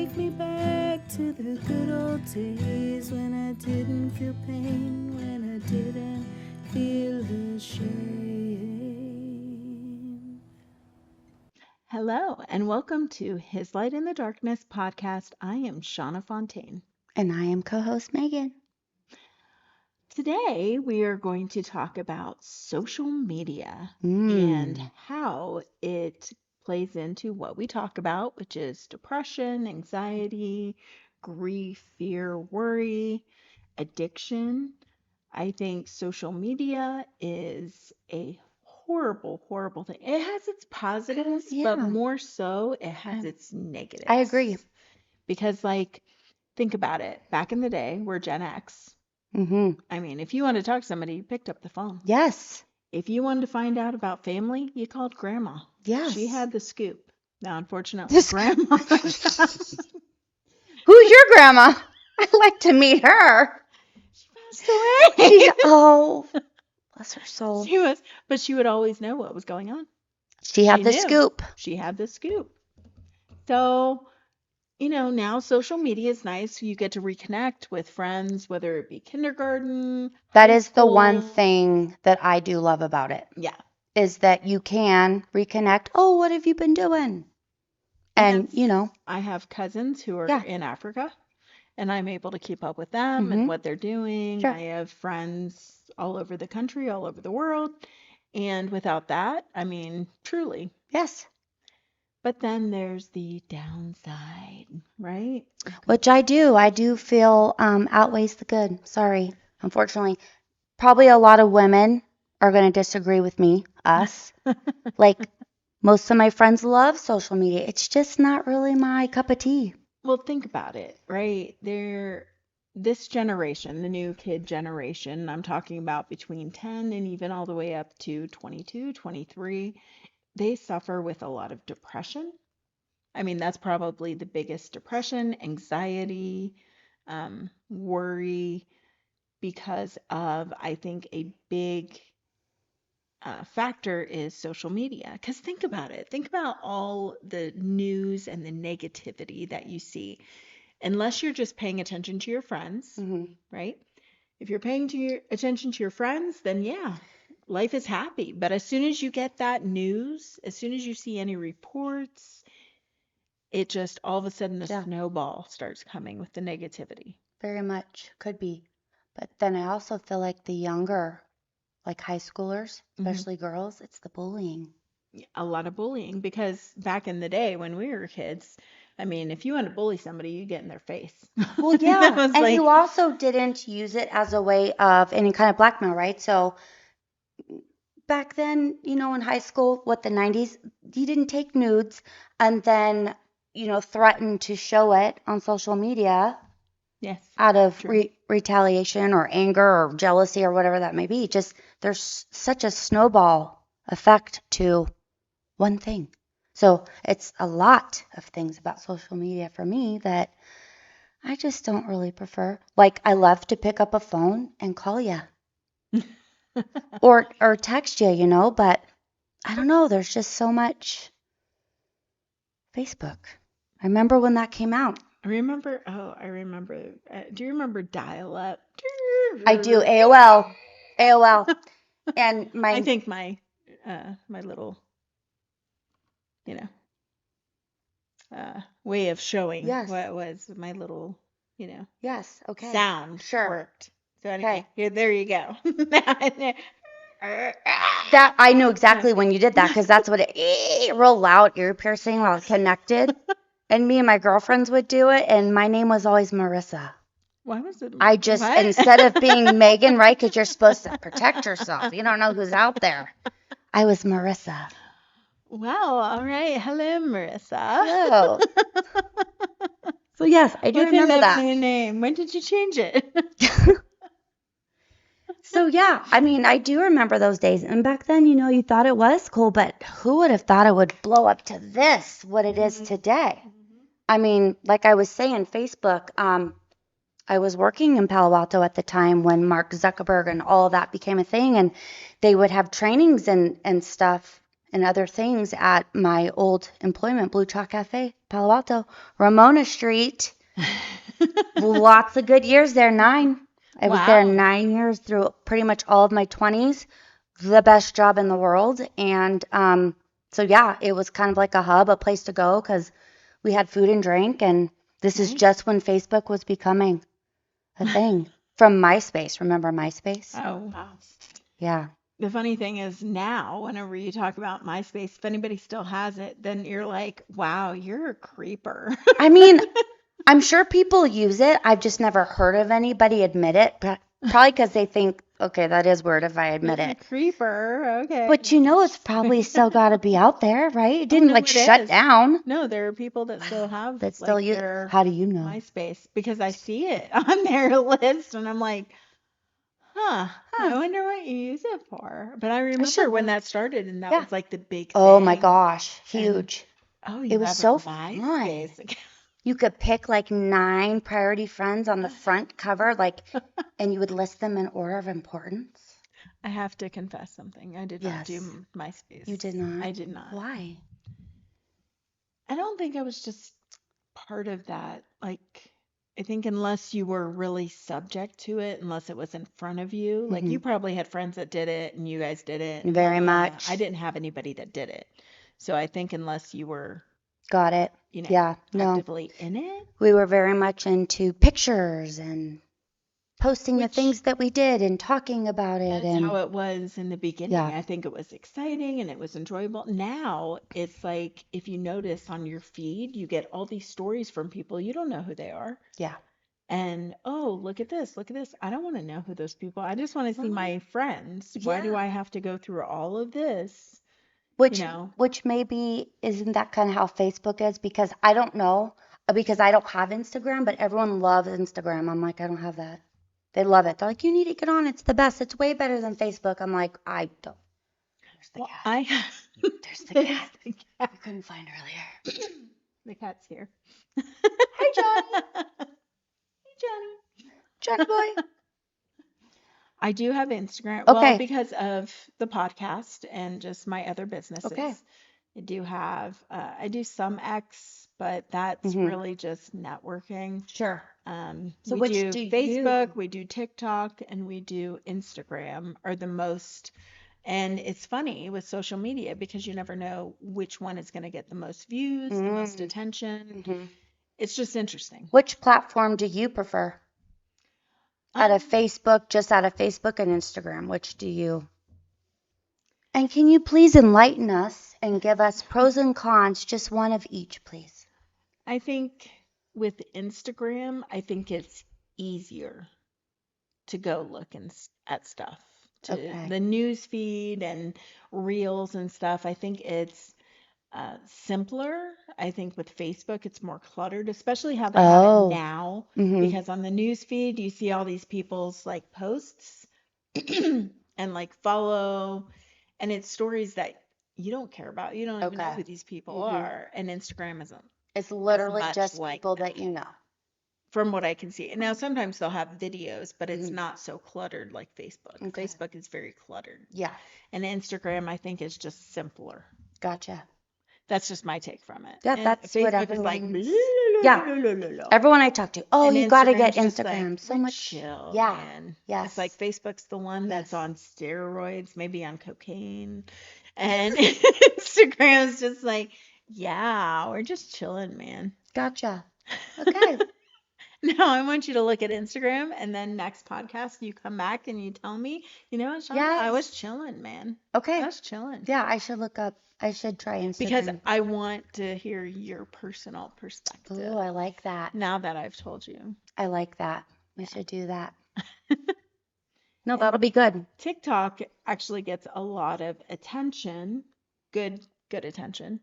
Take me back to the good old days when I didn't feel pain, when I didn't feel ashamed. Hello, and welcome to His Light in the Darkness podcast. I am Shauna Fontaine. And I am co-host Megan. Today, we are going to talk about social media and how it plays into what we talk about, which is depression, anxiety, grief, fear, worry, addiction. I think social media is a horrible, horrible thing. It has its positives, but more so, it has its negatives. I agree. Because, think about it. Back in the day, we're Gen X. Mm-hmm. I mean, if you wanted to talk to somebody, you picked up the phone. Yes. If you wanted to find out about family, you called grandma. Yes. She had the scoop. Now, unfortunately, grandma. Who's your grandma? I'd like to meet her. She passed away. Oh, bless her soul. But she would always know what was going on. She had the scoop. She had the scoop. So, now social media is nice. You get to reconnect with friends, whether it be kindergarten. That is the one thing that I do love about it. Yeah. Is that you can reconnect. Oh, what have you been doing? And, I have cousins who are in Africa, and I'm able to keep up with them and what they're doing. Sure. I have friends all over the country, all over the world. And without that, I mean, truly. Yes. But then there's the downside, right? Which I do feel outweighs the good. Sorry, unfortunately. Probably a lot of women are going to disagree with me, us. Like, most of my friends love social media. It's just not really my cup of tea. Well, think about it, right? This generation, the new kid generation, I'm talking about between 10 and even all the way up to 22, 23, they suffer with a lot of depression. I mean, that's probably the biggest depression, anxiety, worry, because of, I think, a big factor is social media. Because think about it. Think about all the news and the negativity that you see. Unless you're just paying attention to your friends, right? If you're paying attention to your friends, then yeah, life is happy. But as soon as you get that news, as soon as you see any reports, it just all of a sudden the snowball starts coming with the negativity. Very much could be. But then I also feel like the younger, like high schoolers, especially girls, it's the bullying. A lot of bullying, because back in the day when we were kids, I mean, if you want to bully somebody, you get in their face. Well, yeah. And you also didn't use it as a way of any kind of blackmail, right? So back then, in high school, the 90s, you didn't take nudes and then, threaten to show it on social media. Yes. Out of retaliation or anger or jealousy or whatever that may be. Just there's such a snowball effect to one thing. So it's a lot of things about social media for me that I just don't really prefer. Like, I love to pick up a phone and call you or text you, but I don't know. There's just so much Facebook. I remember when that came out. I remember. Do you remember dial-up? I do. AOL. And I think my little, way of showing what was my little, Yes. Okay. sound worked. So anyway, there you go. That I knew exactly when you did that, because that's what it real loud ear piercing while connected. And me and my girlfriends would do it, and my name was always Marissa. Why was it? I just, instead of being Megan, right? Because you're supposed to protect yourself. You don't know who's out there. I was Marissa. Wow. All right. Hello, Marissa. Hello. So yes, I do remember that. New name. When did you change it? So yeah, I mean, I do remember those days. And back then, you thought it was cool, but who would have thought it would blow up to this, what it is today? I mean, like I was saying, Facebook, I was working in Palo Alto at the time when Mark Zuckerberg and all of that became a thing, and they would have trainings and stuff. and other things at my old employment, Blue Chalk Cafe, Palo Alto, Ramona Street. Lots of good years there, 9. I was there Wow. 9 years through pretty much all of my 20s. The best job in the world. And so, yeah, it was kind of like a hub, a place to go because we had food and drink. And this is Nice. just when Facebook was becoming a thing from MySpace. Remember MySpace? Oh, wow. Yeah. The funny thing is now, whenever you talk about MySpace, if anybody still has it, then you're like, wow, you're a creeper. I mean, I'm sure people use it. I've just never heard of anybody admit it, but probably because they think, okay, that is weird if I admit You're a it. creeper. Okay. But it's probably still got to be out there, right? It Oh, didn't no, like it shut is. down. No, there are people that still have That still like use. their How do you know? MySpace because I see it on their list and I'm like, huh, I Huh. wonder what you use it for. But I I remember should when look. that started and that Yeah. was like the big Oh my thing. gosh, And huge. oh, It you was have a so fun. MySpace account. You could pick like 9 priority friends on the front cover, and you would list them in order of importance. I have to confess something. I did not do Yes. MySpace. You did not? I did not. Why? I don't think I was just part of that. Like, I think unless you were really subject to it, unless it was in front of you, like you probably had friends that did it and you guys did it. Very much. I didn't have anybody that did it. So I think unless you were, Got it. Yeah, no. actively in it, We were very much into pictures and posting the which things that we did and talking about it. that's how And it was in the beginning. yeah, I think it was exciting and it was enjoyable. Now it's like if you notice on your feed, you get all these stories from people you don't know who they are. yeah. And oh, look at this, look at this. I don't want to know who those people. I just want to see Well, my friends. Why do yeah. I have to go through all of this? Which maybe isn't that kind of how Facebook is? Because I don't know, because I don't have Instagram, but everyone loves Instagram. I'm like, I don't have that. They love it. They're like, you need to get on. It's the best. It's way better than Facebook. I'm like, I don't. There's the Well, cat. I have There's the cat. the I cat. couldn't find her earlier. The cat's here. Hi, Johnny. Hey, Johnny. Johnny boy. I do have Instagram. Well, Okay. because of the podcast and just my other businesses. Okay. I do have, I do some X, but that's really just networking. Sure. So We which do do you? Facebook, we do TikTok, and we do Instagram are the most. And it's funny with social media because you never know which one is going to get the most views, the most attention. It's just interesting. Which platform do you prefer? Out of Facebook, just out of Facebook and Instagram, which do you? And can you please enlighten us and give us pros and cons, just one of each, please? I think with Instagram, I think it's easier to go look at stuff. To Okay. the news feed and reels and stuff. I think it's simpler. I think with Facebook, it's more cluttered, especially how they have it Oh. now. Mm-hmm. Because on the news feed, you see all these people's like posts and like follow, and it's stories that you don't care about. You don't even know Okay. who these people are. And Instagram isn't It's literally much just like people that. that you know. From what I can see. And now sometimes they'll have videos, but it's not so cluttered like Facebook. Okay. Facebook is very cluttered. Yeah. And Instagram, I think, is just simpler. Gotcha. That's just my take from it. Yeah, And that's what Facebook is like, everyone's. blah, Yeah. blah, blah, blah, blah. Everyone I talk to, oh, And you got to get Instagram's just Instagram. like, So "We're much. chill, Yeah. man." Yes. It's like Facebook's the one that's Yes. on steroids, maybe on cocaine. And Instagram's just like, yeah, we're just chilling, man. Gotcha. Okay. Now I want you to look at Instagram and then next podcast you come back and you tell me, you know what, Shonda, I was Yes. chilling, man. Okay. I was chilling. Yeah, I should look up. I should try Instagram. Because I want to hear your personal perspective Oh, I like that. now that I've told you. I like that. We should do that. No, that'll be good. TikTok actually gets a lot of attention, good attention,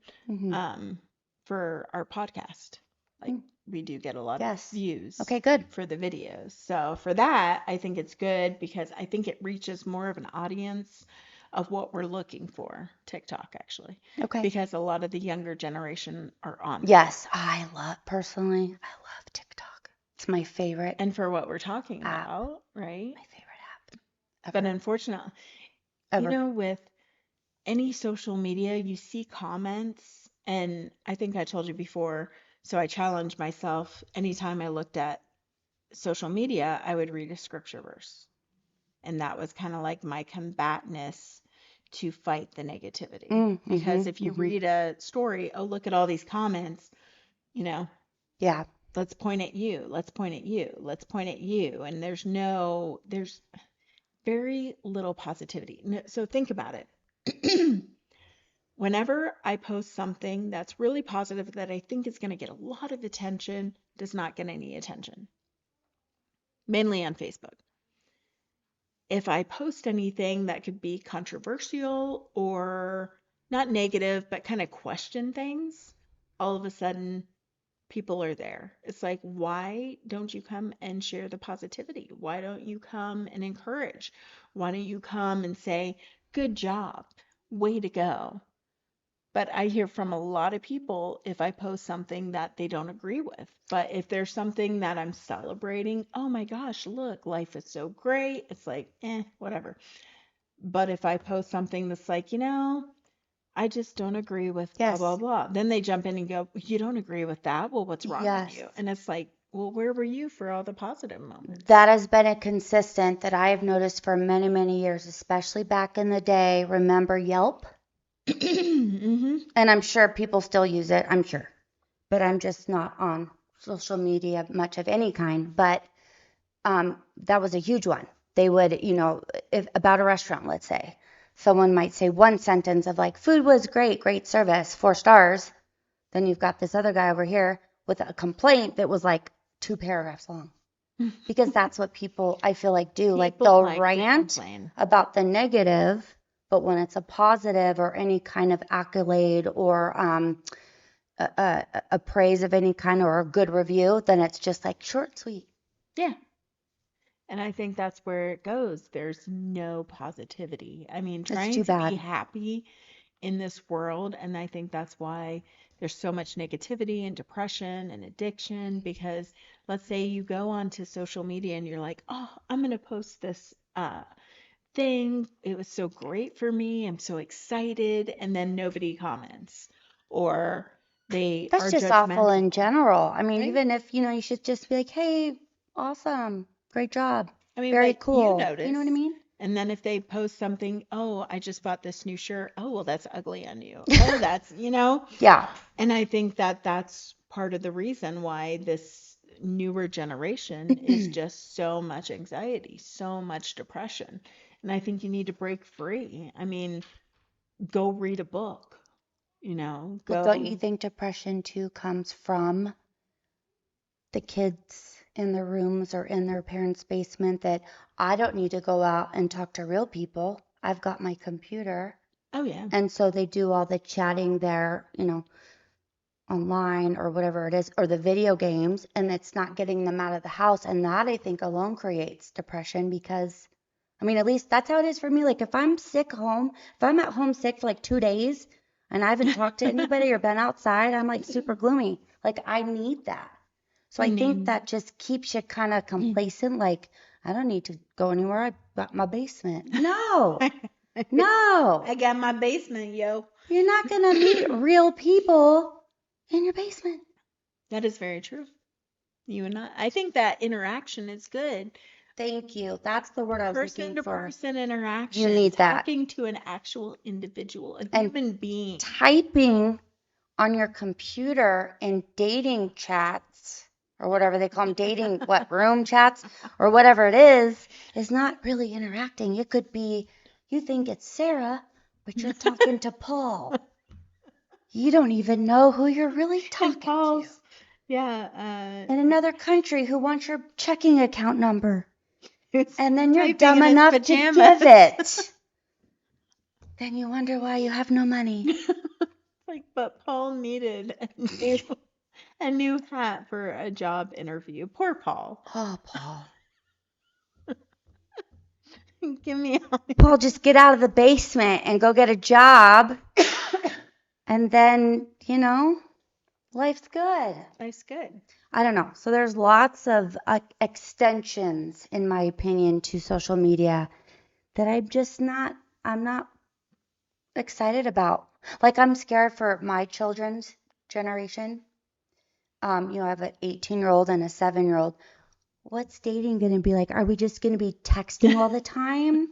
for our podcast. Like we do get a lot of Yes. views Okay, good. for the videos. So for that, I think it's good because I think it reaches more of an audience of what we're looking for. TikTok actually, Okay. because a lot of the younger generation are on there. Yes, personally, I love TikTok. It's my favorite And for what we're talking App. about, right? my favorite app But ever. unfortunately, Ever. you know, with any social media, you see comments, and I think I told you before, so I challenged myself anytime I looked at social media, I would read a scripture verse. And that was kind of like my combatness to fight the negativity. Because if you read a story, oh, look at all these comments, you know, Yeah. let's point at you, let's point at you, let's point at you. And there's very little positivity. So think about it. Whenever I post something that's really positive that I think is going to get a lot of attention, does not get any attention, mainly on Facebook. If I post anything that could be controversial or not negative, but kind of question things, all of a sudden people are there. It's like, why don't you come and share the positivity? Why don't you come and encourage? Why don't you come and say, good job, way to go? But I hear from a lot of people if I post something that they don't agree with. But if there's something that I'm celebrating, oh my gosh, look, life is so great. It's like, whatever. But if I post something that's like, I just don't agree with blah, blah, Yes. blah, then they jump in and go, you don't agree with that? Well, what's wrong with Yes. you? And it's like, well, where were you for all the positive moments? That has been a consistent that I have noticed for many, many years, especially back in the day. Remember Yelp? Mm-hmm. And I'm sure people still use it, I'm sure. But I'm just not on social media much of any kind. But that was a huge one. They would, if about a restaurant, let's say, someone might say one sentence of like, food was great, great service, 4 stars. Then you've got this other guy over here with a complaint that was like 2 paragraphs long. Because that's what people, I feel like, do. Like People they'll like to rant complain. about the negative, but when it's a positive or any kind of accolade or a praise of any kind or a good review, then it's just like short, sweet. Yeah. And I think that's where it goes. There's no positivity. I mean, It's trying too to be bad. happy in this world, and I think that's why there's so much negativity and depression and addiction, because let's say you go onto social media and you're like, oh, I'm going to post this thing. It was so great for me. I'm so excited. And then nobody comments or they That's are just awful in judgmental, general. I mean, right? even if, you should just be like, hey, awesome, great job, I mean, very but you cool. You know notice. what I mean? And then if they post something, oh, I just bought this new shirt. Oh, well, that's ugly on you. Oh, that's. Yeah. And I think that that's part of the reason why this newer generation is just so much anxiety, so much depression. And I think you need to break free. I mean, go read a book, Well, don't you go. think depression too comes from the kids in their rooms or in their parents' basement that I don't need to go out and talk to real people. I've got my computer. Oh, yeah. And so they do all the chatting there, online or whatever it is, or the video games, and it's not getting them out of the house. And that I think alone creates depression because, I mean, at least that's how it is for me. Like if I'm sick home, if I'm at home sick for like 2 days and I haven't talked to anybody or been outside, I'm like super gloomy. Like I need that. So I I think mean, that just keeps you kind of complacent. Like I don't need to go anywhere. I got my basement. No, no, I got my basement, yo. you're not going to meet real people in your basement. That is very true. You and I think that interaction is good. Thank you. That's the word I was Person looking to for. person interaction. You need that. Talking to an actual individual, a And human being. typing on your computer in dating chats or whatever they call them, dating, room chats or whatever it is not really interacting. It could be, you think it's Sarah, but you're talking to Paul. You don't even know who you're really talking to. Paul's, yeah, In another country who wants your checking account number. And then you're typing dumb in his enough to pajamas. give it. Then you wonder why you have no money. Like, but Paul needed a new hat for a job interview. Poor Paul. Oh, Paul. Give me all Paul, just get out of the basement and go get a job. And then, life's good. Life's good. I don't know. So there's lots of extensions, in my opinion, to social media that I'm not excited about. Like I'm scared for my children's generation. I have an 18-year-old and a 7-year-old. What's dating going to be like? Are we just going to be texting all the time?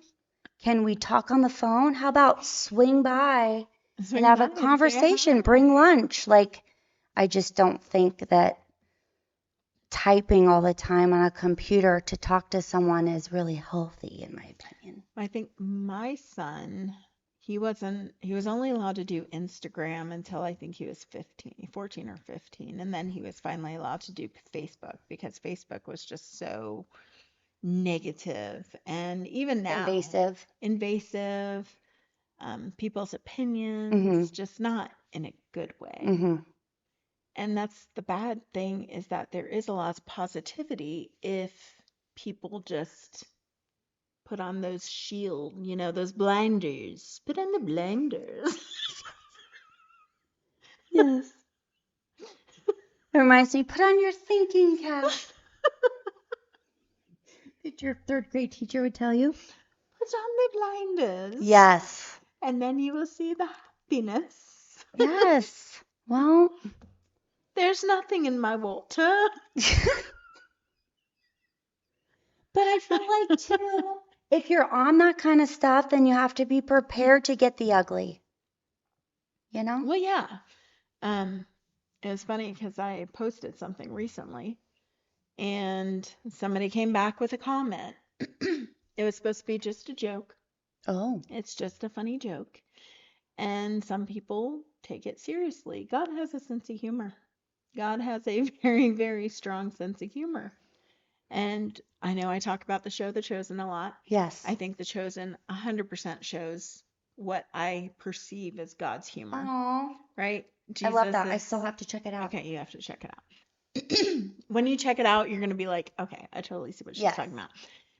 Can we talk on the phone? How about swing by and Swing have by a and say conversation, hi. bring lunch? Like, I just don't think that typing all the time on a computer to talk to someone is really healthy, in my opinion. I think my son, he was only allowed to do Instagram until I think he was 15, 14 or 15. And then he was finally allowed to do Facebook because Facebook was just so negative. And even now, Invasive. people's hmm opinions, just not in a good way. hmm And that's the bad thing is that there is a lot of positivity if people just put on those those blinders. Put on the blinders. Yes. It reminds me, put on your thinking cap. Did your third grade teacher would tell you? Put on the blinders. Yes. And then you will see the happiness. Yes. Well, There's nothing in my water. but I feel like too, if you're on that kind of stuff, then you have to be prepared to get the ugly. You know? Well, yeah. It was funny because I posted something recently and somebody came back with a comment. It was supposed to be just a joke. Oh. It's just a funny joke. And some people take it seriously. God has a sense of humor. God has a very, very strong sense of humor. And I know I talk about the show The Chosen a lot. Yes. I think The Chosen 100% shows what I perceive as God's humor, Oh, right? I love that. Jesus I is, still have to check it out. okay, you have to check it out. When you check it out, you're going to be like, okay, I totally see what she's Yes. talking about.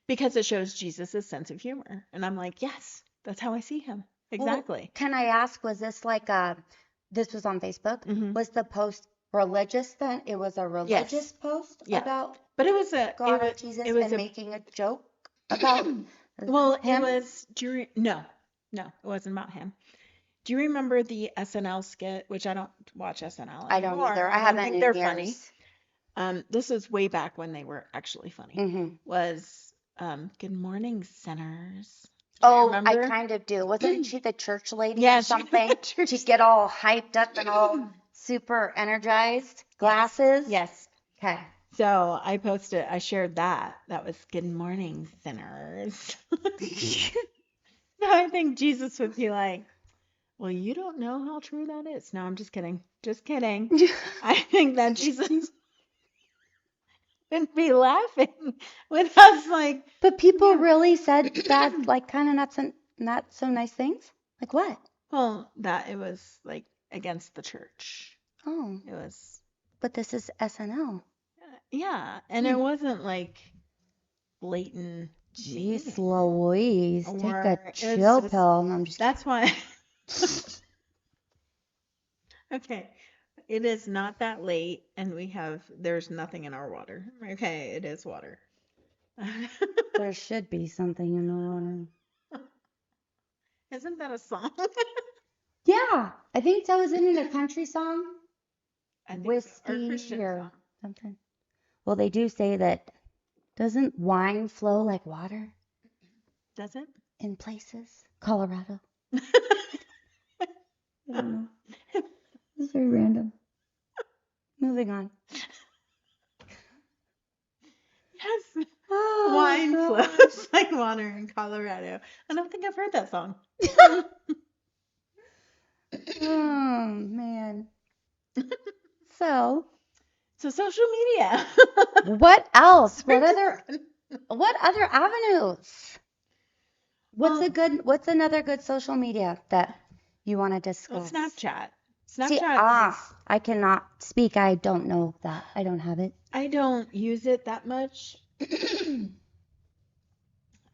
Because it shows Jesus' sense of humor. And I'm like, yes, that's how I see him. Well, Exactly. can I ask, was this like this was on Facebook? Mhm. Was the post religious then? It was a religious post Yeah. about But it was a, God or it Jesus was and a, making a joke about well, it him? was during, no, it wasn't about him. Do you remember the SNL skit, which I don't watch SNL I don't anymore. either. I don't haven't think in they're years. funny. This was way back when they were actually funny. hmm Was Good Morning Sinners. Do you Oh, I remember? kind of do. Wasn't she the church lady Yeah, or she was something? the church- She'd get all hyped up and all super energized. Glasses? Yes. Okay. So I shared that. That was Good Morning Sinners. So I think Jesus would be like, well, you don't know how true that is. No, I'm just kidding. Just kidding. I think that Jesus would be laughing with us like, But people yeah. really said bad, like kind of not so nice things? Like what? Well, that it was like against the church. Oh, It was, but this is SNL. yeah. And it wasn't like blatant. Jeez Louise, take Or a it was chill just- pill. No, I'm just That's why. Okay. It is not that late and there's nothing in our water. Okay, it is water. There should be something in the water. Isn't that a song? Yeah, I think so. Isn't it a country song? I think so. Or Whiskey Christian or song. something. Well, they do say that doesn't wine flow like water Does it? in places? Colorado. I don't know. It's very random. Moving on. Yes. Oh, Wine gosh. flows like water in Colorado. I don't think I've heard that song. Oh, man. So, So social media. what else? What other avenues? What's another good social media that you want to discuss? Snapchat. See, Snapchat. I cannot speak. I don't know that. I don't have it. I don't use it that much. I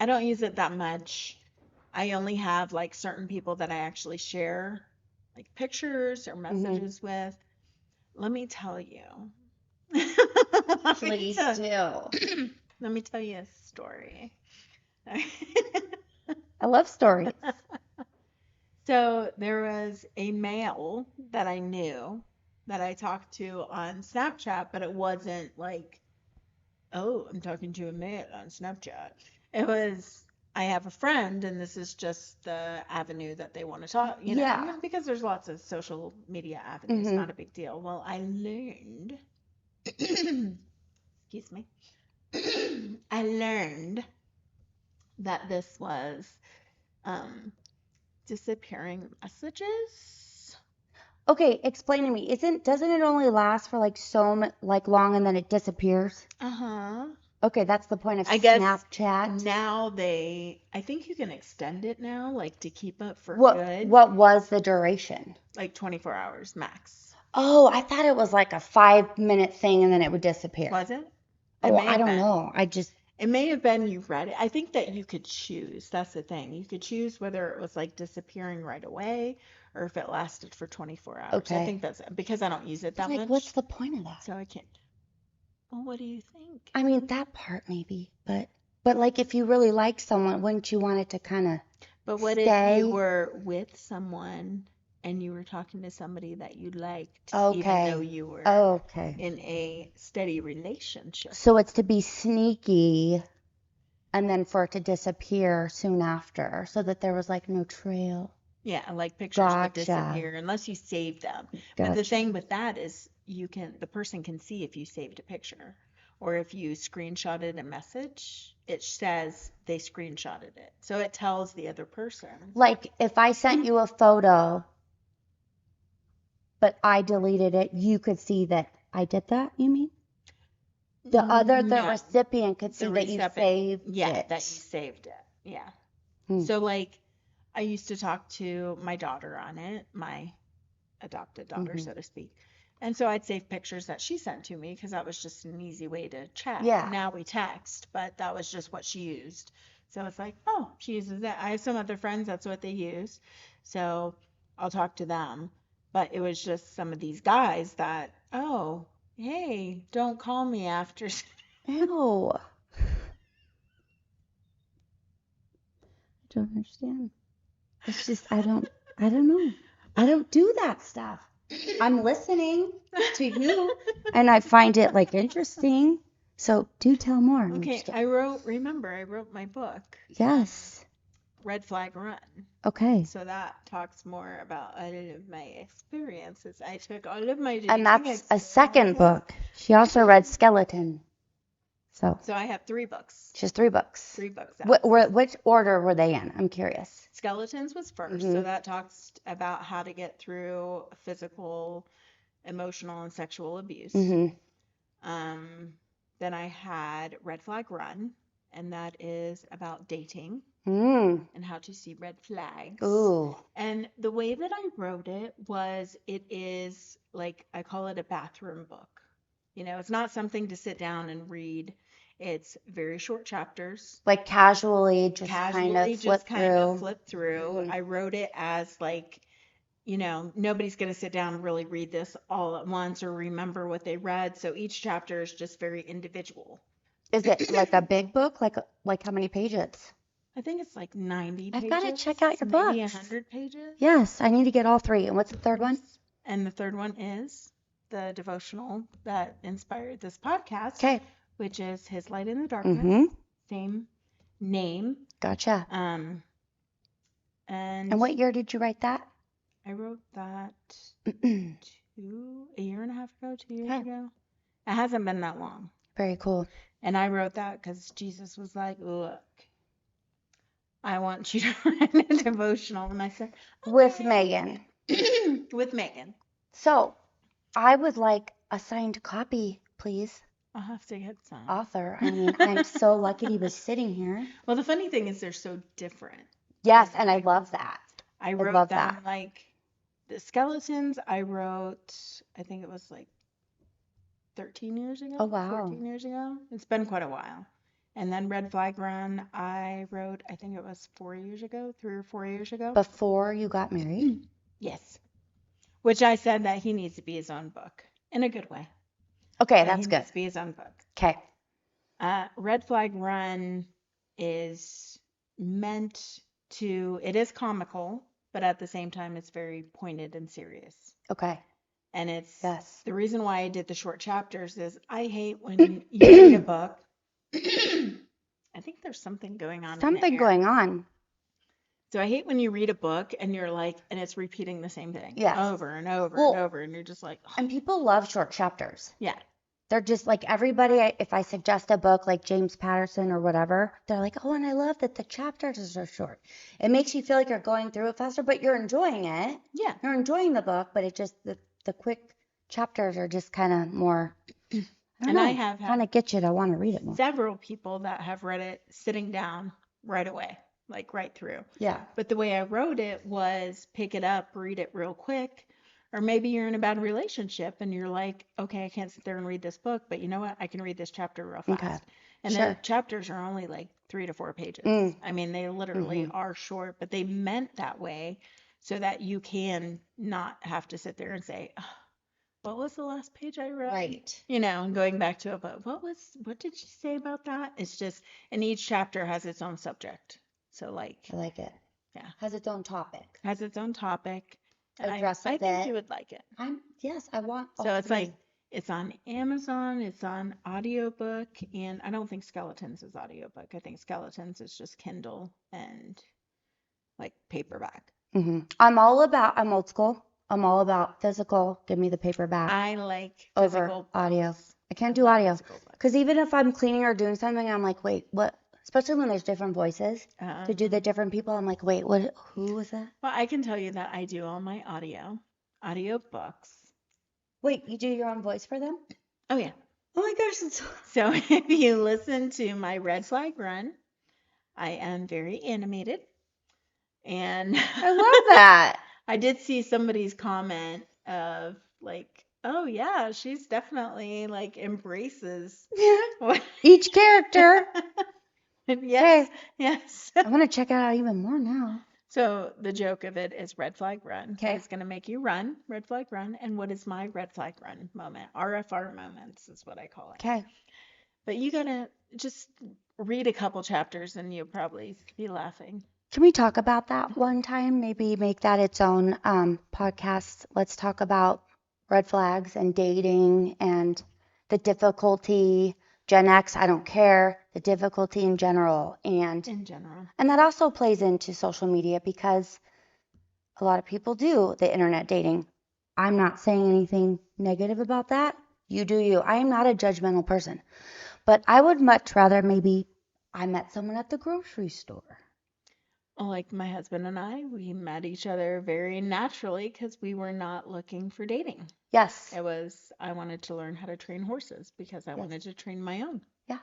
don't use it that much. I only have like certain people that I actually share like pictures or messages with. Let me tell you. Please do. Let me tell you a story. I love stories. So there was a male that I knew that I talked to on Snapchat, but it wasn't like, oh, I'm talking to a male on Snapchat. It was, I have a friend, and this is just the avenue that they want to talk, Yeah. because there's lots of social media avenues, Hmm. not a big deal. Well, I learned, excuse me, I learned that this was um, disappearing messages. Okay, explain to me. Doesn't it only last for like like long and then it disappears? Uh-huh. Okay, that's the point of I guess Snapchat. now I think you can extend it now, like to keep it for What good, what was the duration? like 24 hours max. Oh, I thought it was like a 5-minute thing and then it would disappear. Was it? It Oh, may I have don't been. know. It may have been you read it. I think that you could choose. That's the thing. You could choose whether it was like disappearing right away or if it lasted for 24 hours. I Okay. think that's because I don't use it But that like, what's much, the point of that? so I can't. Well, what do you think? I mean, that part maybe, but like if you really like someone, wouldn't you want it to kind of But what if you stay? were with someone and you were talking to somebody that you liked, even though Okay. you were Okay. in a steady relationship? So it's to be sneaky and then for it to disappear soon after so that there was like no trail. Yeah, like pictures would Gotcha. disappear unless you saved them. But the Gotcha. thing with that is the person can see if you saved a picture or if you screenshotted a message, it says they screenshotted it. So it tells the other person. Like if I sent you a photo, but I deleted it, you could see that I did that, you mean? The No, recipient could see the that you recipient, saved yeah, it. that you saved it. Yeah. Hmm. So like I used to talk to my daughter on it, my adopted daughter, Mhm. so to speak. And so I'd save pictures that she sent to me because that was just an easy way to chat. Yeah. Now we text, but that was just what she used. So it's like, oh, she uses that. I have some other friends, that's what they use. So I'll talk to them. But it was just some of these guys that, oh, hey, don't call me after. Ew. I don't understand. It's just I don't know. I don't do that stuff. I'm listening to you and I find it like interesting. So do tell more. I'm Okay, just kidding. I wrote my book, Yes. Red Flag Run. Okay. So that talks more about all of my experiences. I took all of my And dating that's a second experiences. book. She also read Skeleton. So So I have 3 books. she has 3 books. 3 books out. Which order were they in? I'm curious. Skeletons was first, Mhm. so that talks about how to get through physical, emotional, and sexual abuse. Mhm. Then I had Red Flag Run, and that is about dating Mm. and how to see red flags. Ooh. And the way that I wrote it was it is like I call it a bathroom book. It's not something to sit down and read. It's very short chapters. Like casually just kind Casually of just flip kind of through. flip through. Mhm. I wrote it as like, nobody's going to sit down and really read this all at once or remember what they read. So each chapter is just very individual. Is it like a big book? Like how many pages? I think it's like 90 I've pages. got to check out your Maybe books. 100 pages. Yes, I need to get all 3. And what's the third one? And the third one is the devotional that inspired this podcast, Okay. which is His Light in the Darkness. Mhm. Same name. Gotcha. And And what year did you write that? I wrote that a year and a half ago, 2 years Okay. ago. It hasn't been that long. Very cool. And I wrote that because Jesus was like, look, I want you to write a devotional. And I said, With "Okay." Megan. With Megan. So I would like a signed copy, please. I'll have to get some. Author. I mean, I'm so lucky he was sitting here. Well, the funny thing is they're so different. Yes, and I love that. I wrote love them that. like the skeletons. I wrote, I think it was like 13 years ago. Oh, wow. 14 years ago. It's been quite a while. And then Red Flag Run, I wrote, I think it was 4 years ago, 3 or 4 years ago. Before you got married? Yes. Which I said that he needs to be his own book in a good way. Okay, That that's he good. needs to be his own book. Okay. Red Flag Run is meant to, it is comical, but at the same time, it's very pointed and serious. Okay. And it's Yes. the reason why I did the short chapters is I hate when you read a book. I think there's something going on in the Something air. going on. So I hate when you read a book and you're like, and it's repeating the same thing Yes. over and over Well, and over, and you're just like, and people love short chapters. yeah, They're just like everybody, if I suggest a book like James Patterson or whatever, they're like, oh, and I love that the chapters are short. It makes you feel like you're going through it faster, but you're enjoying it. yeah. You're enjoying the book, but it just, the quick chapters are just kind of more, I don't And know, I have kind had of get you to want to read it more. several people that have read it sitting down right away, like right through. Yeah. But the way I wrote it was pick it up, read it real quick. Or maybe you're in a bad relationship and you're like, okay, I can't sit there and read this book, but you know what? I can read this chapter real fast. Okay. And the Sure. chapters are only like 3 to 4 pages. Mm. I mean, they literally are short, but they meant that way so that you can not have to sit there and say, oh, what was the last page I read? Right. You know, and going back to it, but what did she say about that? It's just, and each chapter has its own subject. So like, I like it. yeah, Has its own topic. has its own topic. And I Addresses think it. you would like it. Yes, I want all So it's three. like, it's on Amazon, it's on audiobook, and I don't think Skeletons is audiobook. I think Skeletons is just Kindle and like paperback. I'm old school. I'm all about physical. Give me the paperback I like over physical audio. books. I can't do audio. Physical books. Because even if I'm cleaning or doing something, I'm like, wait, what? Especially when there's different voices to do the different people. I'm like, wait, what? Who was that? Well, I can tell you that I do all my audio books. Wait, you do your own voice for them? Oh yeah. Oh my gosh, it's So if you listen to my Red Flag Run, I am very animated. And I love that. I did see somebody's comment of like, oh yeah, she's definitely like embraces what Each character. yes, Okay. yes. I want to check it out even more now. So the joke of it is red flag run. Okay. It's gonna make you run, red flag run. And what is my red flag run moment? RFR moments is what I call it. Okay. But you gotta just read a couple chapters and you'll probably be laughing. Can we talk about that one time? Maybe make that its own podcast. Let's talk about red flags and dating and the difficulty. Gen X, I don't care. The difficulty in general. In general. And that also plays into social media because a lot of people do the internet dating. I'm not saying anything negative about that. You do you. I am not a judgmental person. But I would much rather maybe I met someone at the grocery store. Like my husband and I, we met each other very naturally because we were not looking for dating. Yes. It was, I wanted to learn how to train horses because I Yes. wanted to train my own. Yeah.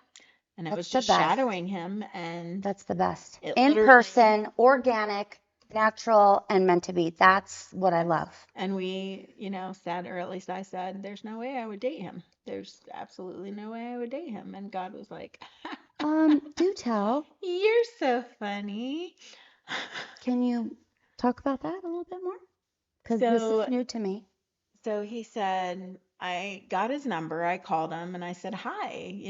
And it That's was the just best. shadowing him. And That's the best. It In literally- person, organic, natural, and meant to be. That's what I love. and we, said, or at least I said, there's no way I would date him. There's absolutely no way I would date him. And God was like, Do tell. you're so funny. Can you talk about that a little bit more? Because this So- is new to me. So he said, I got his number. I called him and I said, hi,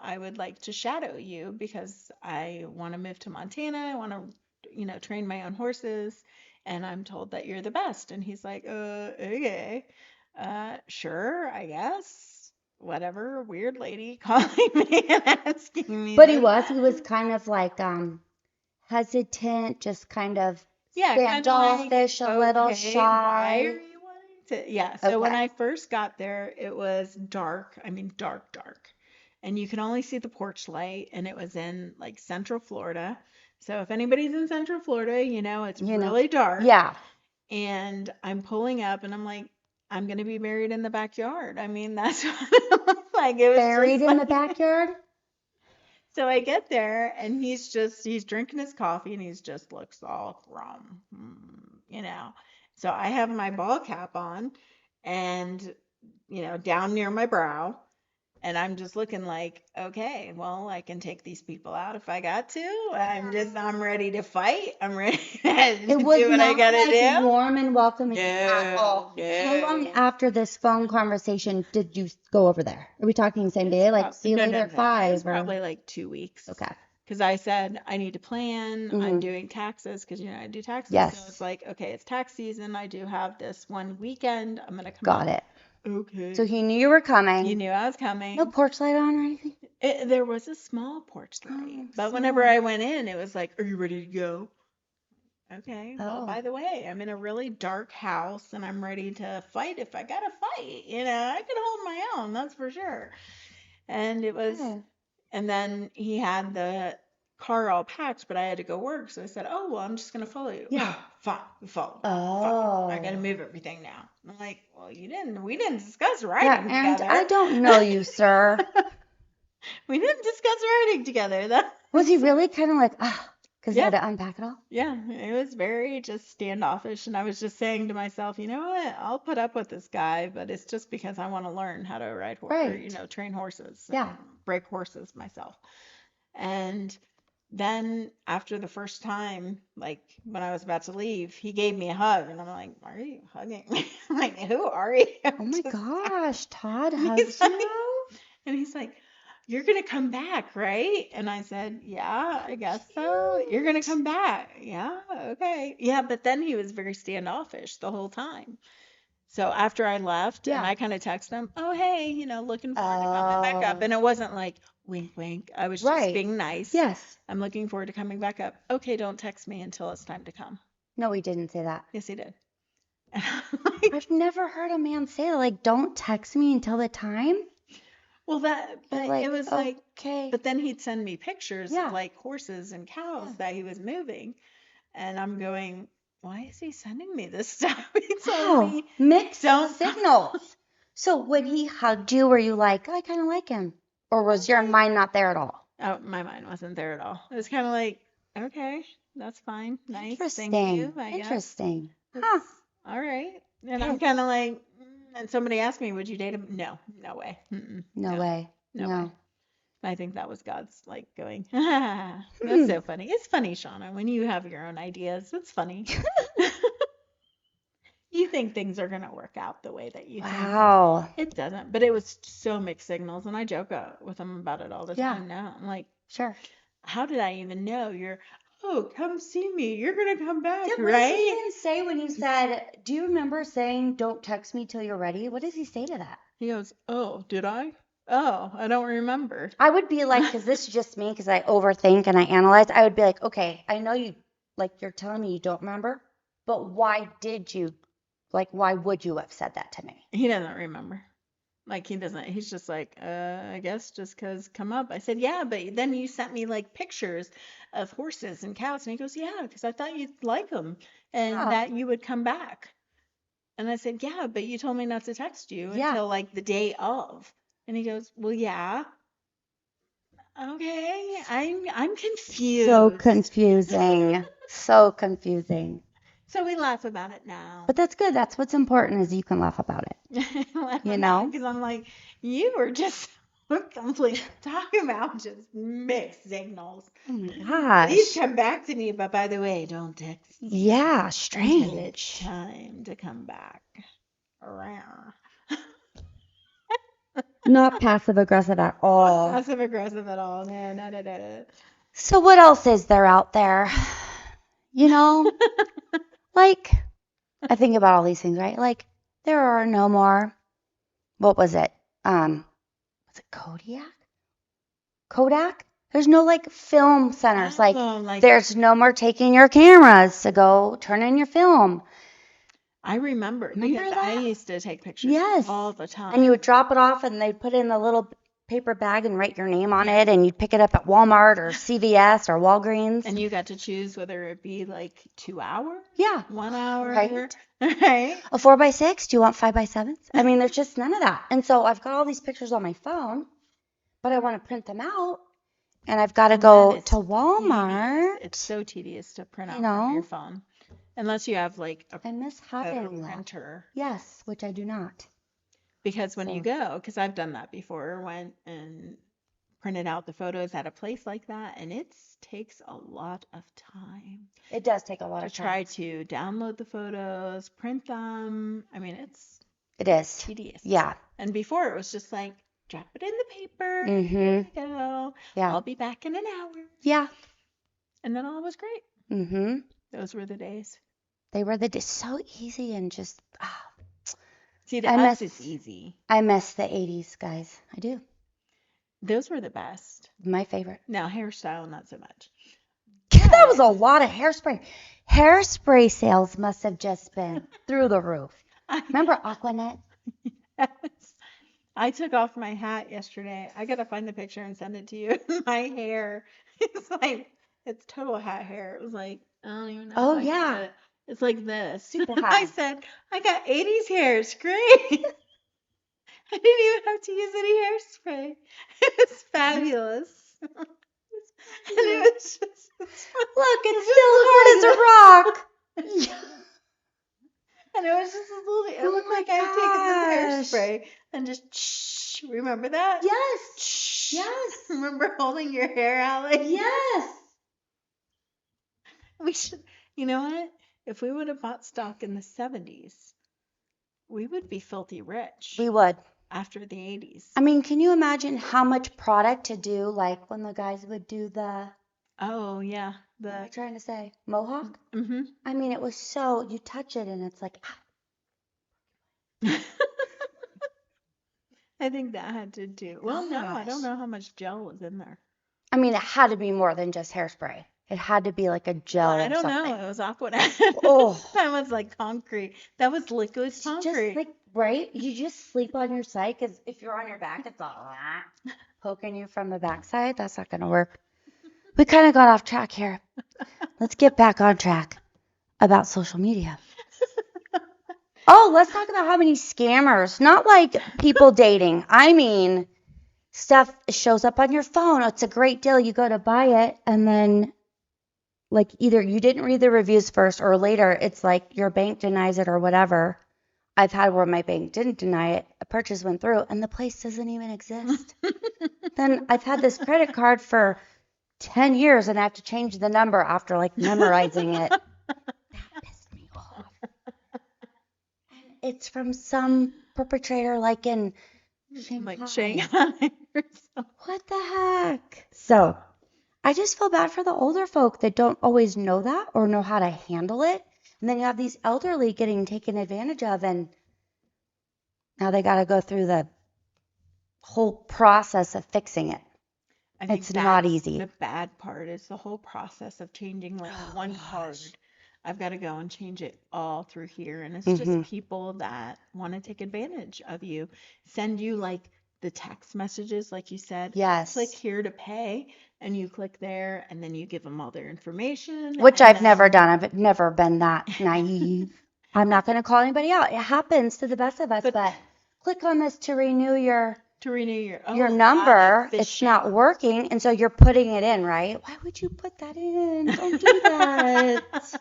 I would like to shadow you because I want to move to Montana. I want to, train my own horses. And I'm told that you're the best. And he's like, okay, sure, I guess. Whatever, weird lady calling me and asking me. But this. he was kind of like hesitant, just kind of Yeah, kinda like, standoffish, a little okay, why are shy. you wanting to? Yeah, so when Okay. I first got there, it was dark. I mean, dark, dark. And you can only see the porch light, and it was in like Central Florida. So if anybody's in Central Florida, it's You know. really dark. Yeah. And I'm pulling up, and I'm like, I'm gonna be buried in the backyard. I mean, that's what it looked like. It was Buried just in the like- backyard? So I get there and he's drinking his coffee and he's just looks all rum, So I have my ball cap on and, down near my brow. And I'm just looking like, okay, well, I can take these people out if I got to. I'm ready to fight. I'm ready to It was do what I not gotta like do. warm and welcoming at all. How long No. after this phone conversation did you go over there? Are we talking the same day? Like, see you No, later no, at no. It 5? was Or... probably like 2 weeks. Okay. because I said I need to plan. I'm Mhm. doing taxes because I do taxes. So Yes. it's like, okay, it's tax season. I do have this one weekend. I'm gonna come Got up. it. Okay. So he knew you were You coming. knew I was No coming. porch light on or anything? There was a small porch light, Oh, but whenever small. I went in, it was like, "Are you ready to go?" Okay. Well, Oh. by the way, I'm in a really dark house and I'm ready to fight if I gotta fight. I can hold my own, that's for sure. And it was, Okay. and then he had the car all packed, but I had to go work. So I said, "Oh, well, I'm just gonna follow you." Yeah. Fine, you follow me. Fine. I gotta Oh. move everything now. I'm like, "Well, we didn't discuss Yeah, riding and together." I don't know you, sir. We didn't discuss riding together. Was he really kind of like, because he Yeah. had to unpack it all? Yeah, it was very just standoffish. And I was just saying to myself, you know what? I'll put up with this guy, but it's just because I want to learn how to ride Right. train horses Yeah. and break horses myself. And then after the first time, like when I was about to leave, he gave me a hug. And I'm like, "Why are you hugging me?" I'm like, "Who are you?" Oh my Just- gosh, Todd and hugs he's like, you? and he's like, "You're gonna come back, right?" And I said, "Yeah, I guess so. You're gonna come back." "Yeah, okay." Yeah, but then he was very standoffish the whole time. So after I left and Yeah. I kind of texted him, "Oh, hey, looking forward to coming back up." Oh. And it wasn't like wink, wink. I was just Right. being nice. Yes. I'm looking forward to coming back up. Okay, don't text me until it's time to come. No, he didn't say that. Yes, he did. And I'm like, I've never heard a man say that. Like, don't text me until the time. well, You're but like, it was like, okay. but then he'd send me pictures Yeah. of like horses and cows Yeah. that he was moving. And I'm going, why is he sending me this stuff? He told Wow. me, Mixed don't. signals. So when he hugged you, were you like, I kind of like him? Or was your Okay. mind not there at all? Oh, my mind wasn't there at all. It was kind of like, okay, that's fine. Nice. Thank Interesting. you, I guess. Interesting. Huh. That's all right. And I'm Okay. kind of like, and somebody asked me, would you date him? No, no way. Mm-mm, No no, way. no No. way. I think that was God's like going, that's so funny. It's funny, Shauna, when you have your own ideas. It's funny. You think things are going to work out the way that you think. Wow. It doesn't. But it was so mixed signals. And I joke with him about it all the Yeah. time now. I'm like, Sure. how did I even know oh, come see me. You're going to come back, What does he right? even say when you said, do you remember saying, don't text me till you're ready? What does he say to that? He goes, oh, did I? Oh, I don't remember. I would be like, because this is just me, because I overthink and I analyze. I would be like, okay, I know you, like, you're telling me you don't remember, but why did you, like, why would you have said that to me? He doesn't remember. Like he doesn't. He's just like, I guess just 'cause come up. I said, yeah, but then you sent me like pictures of horses and cows. And he goes, yeah, 'cause I thought you'd like them and Yeah. that you would come back. And I said, yeah, but you told me not to text you Yeah. until like the day of. And he goes, well, yeah. Okay, I'm confused. So confusing. So confusing. So we laugh about it now. But that's good. That's what's important is you can laugh about it. You know? Because I'm like, you were just completely talking about just mixed signals. Oh my Please gosh. come back to me, but by the way, don't text me Yeah, until it's strange. time to come back around. Not passive aggressive at Not all. passive aggressive at all. No, no. So what else is there out there? You know, like I think about all these things, right? Like there are no more. What was it? Was it Kodiak? Kodak? There's no like film centers. Like there's no more taking your cameras to go turn in your film. I remember Remember because I that? used to take pictures Yes. all the time. And you would drop it off and they'd put it in a little paper bag and write your name on it and you'd pick it up at Walmart or CVS or Walgreens. And you got to choose whether it be like 2 hours, Yeah. 1 hour, Right. right? A 4x6? Do you want 5x7s? I mean, there's just none of that. And so I've got all these pictures on my phone, but I want to print them out. And I've got to go to Walmart. It's so tedious to print out You know? from your phone. Unless you have like a I miss photo having that. printer. Yes, which I do not. Because when So- you go, because I've done that before, went and printed out the photos at a place like that, and it takes a lot of time It does take a lot to of time. try to download the photos, print them. I mean, it's It is. tedious. Yeah. And before it was just like, drop it in the paper. Here Mm-hmm. we go. Yeah. I'll be back in an hour. Yeah. And then all was great. Mm-hmm. Those were the days. They were so easy and just, See, to I us, it's miss, easy. I miss the 80s, guys. I do. Those were the best. My favorite. Now, hairstyle, not so much. That was But a lot of hairspray. Hairspray sales must have just been through the roof. I, Remember Aquanet? I took off my hat yesterday. I gotta find the picture and send it to you. My hair, it's like, it's total hat hair. It was like, I don't even know Oh, if I can yeah. get it. It's like this. Super I high. said, I got 80s hair. It's great. I didn't even have to use any hairspray. It was fabulous. And it was just, Look, it's it still hard as a rock. and it was just this little, it Oh looked my like I had gosh. taken this hairspray and just, remember that? Yes. Yes. Remember holding your hair out like Yes. we should, you know what? If we would have bought stock in the 70s, we would be filthy rich We would. after the 80s. I mean, can you imagine how much product to do, like when the guys would do the, Oh, yeah. what am I The trying to say? Mohawk? mm-hmm. I mean, it was so, you touch it and it's like, I think that had to do. Well, no, I don't gosh. know how much gel was in there. I mean, it had to be more than just hairspray. It had to be like a Well, gel I or don't know. something. It was Aquanet. Oh, That was like concrete. That was liquid just concrete. like, right? You just sleep on your side because if you're on your back, it's all poking you from the backside. That's not going to work. We kind of got off track here. Let's get back on track about social media. Oh, let's talk about how many scammers, not like people dating. I mean, stuff shows up on your phone. It's a great deal. You go to buy it, and then, like, either you didn't read the reviews first, or later it's like your bank denies it or whatever. I've had where my bank didn't deny it, a purchase went through, and the place doesn't even exist. Then I've had this credit card for 10 years, and I have to change the number after, like, memorizing it. That pissed me off. It's from some perpetrator like in Shanghai. Like Shanghai or something. What the heck? So I just feel bad for the older folk that don't always know that or know how to handle it. And then you have these elderly getting taken advantage of, and now they got to go through the whole process of fixing it. I think It's not that's easy. the bad part is the whole process of changing like Oh, one card. gosh. I've got to go and change it all through here. And it's hmm just people that want to take advantage of you. Send you like the text messages, like you said, click Yes. here to pay, and you click there, and then you give them all their information, Which and I've never then done. I've never been that naive. I'm not going to call anybody out. It happens to the best of us, but but click on this to renew your to renew your your God, number. It's not efficient. working, and so you're putting it in, right? Why would you put that in? Don't do that.